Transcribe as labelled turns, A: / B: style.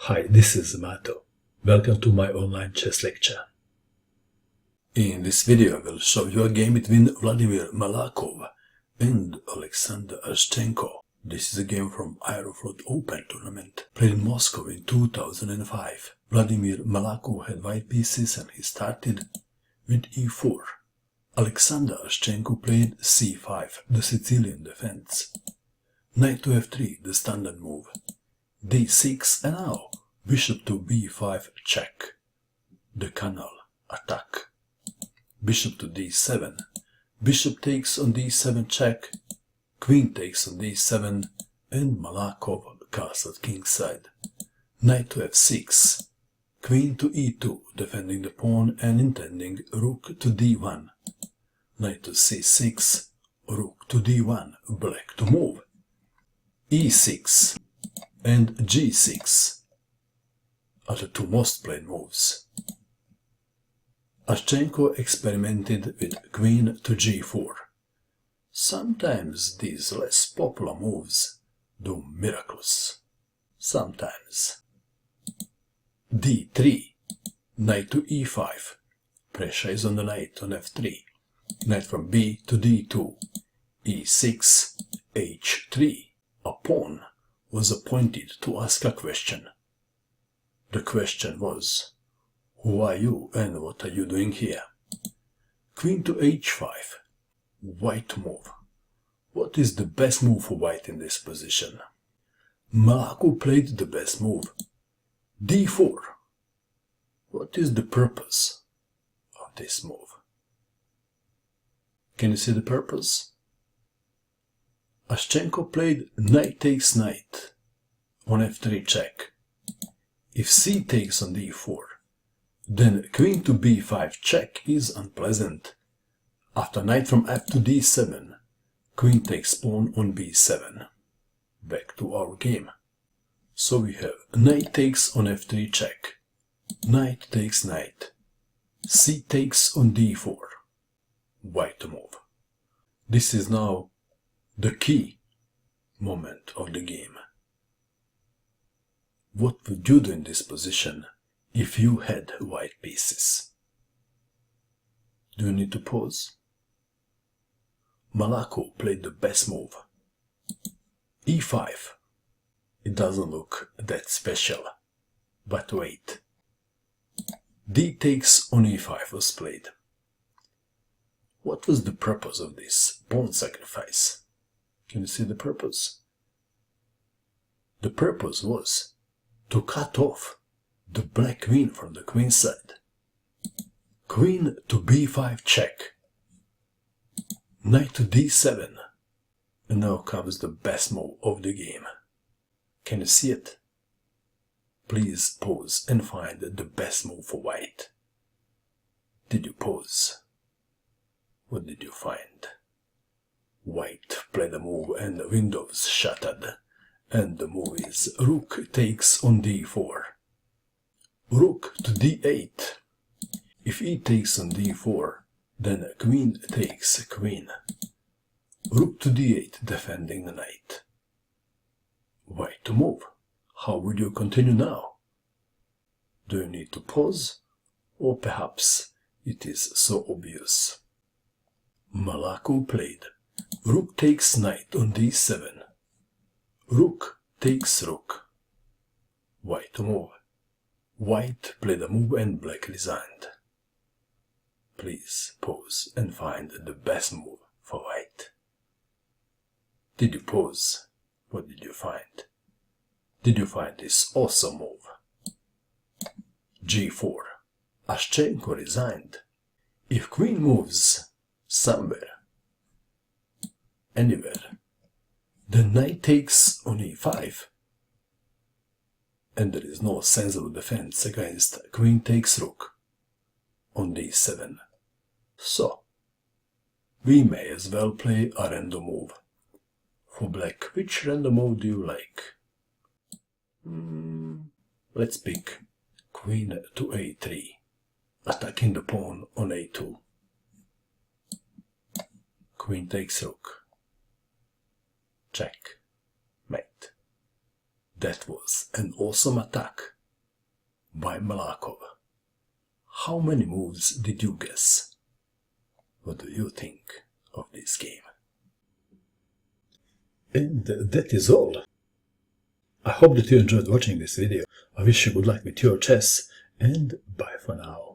A: Hi, this is Mato. Welcome to my online chess lecture. In this video I will show you a game between Vladimir Malakhov and Alexander Areshchenko. This is a game from Aeroflot Open tournament, played in Moscow in 2005. Vladimir Malakhov had white pieces and he started with e4. Alexander Areshchenko played c5, the Sicilian defense. Knight to f3, the standard move. d6 and now bishop to b5 check. The Canal attack. Bishop to d7. Bishop takes on d7 check. Queen takes on d7 and Malakhov castle kingside. Knight to f6. Queen to e2, defending the pawn and intending rook to d1. Knight to c6. Rook to d1, black to move. e6 and g6 are the two most played moves. Areshchenko experimented with queen to g4. Sometimes these less popular moves do miracles. Sometimes. d3, knight to e5. Pressure is on the knight on f3. Knight from b to d2. e6, h3. A pawn was appointed to ask a question. The question was, who are you and what are you doing here? Queen to h5. White move. What is the best move for white in this position? Malakhov played the best move. d4. What is the purpose of this move? Can you see the purpose? Areshchenko played knight takes knight on f3 check. If c takes on d4, then queen to b5 check is unpleasant. After knight from f to d7, queen takes pawn on b7. Back to our game. So we have knight takes on f3 check. Knight takes knight. C takes on d4. White to move. This is now the key moment of the game. What would you do in this position if you had white pieces? Do you need to pause? Malakhov played the best move. e5. It doesn't look that special. But wait. d takes on e5 was played. What was the purpose of this pawn sacrifice? Can you see the purpose? The purpose was to cut off the black queen from the queen side. Queen to b5 check. Knight to d7. And now comes the best move of the game. Can you see it? Please pause and find the best move for white. Did you pause? What did you find? White played a move and the windows shattered. And the move is rook takes on d4. Rook to d8. If e takes on d4, then queen takes queen. Rook to d8, defending the knight. White to move. How would you continue now? Do you need to pause? Or perhaps it is so obvious. Malakhov played rook takes knight on d7. Rook takes rook. White to move. White played a move and black resigned. Please pause and find the best move for white. Did you pause? What did you find? Did you find this awesome move? g4. Areshchenko resigned. If queen moves somewhere, anywhere, then knight takes on e5. And there is no sensible defense against queen takes rook on d7. So, we may as well play a random move. For black, which random move do you like? Let's pick queen to a3, attacking the pawn on a2. Queen takes rook. Check. Mate. That was an awesome attack. by Malakov. How many moves did you guess? What do you think of this game? And that is all. I hope that you enjoyed watching this video. I wish you good luck with your chess, and bye for now.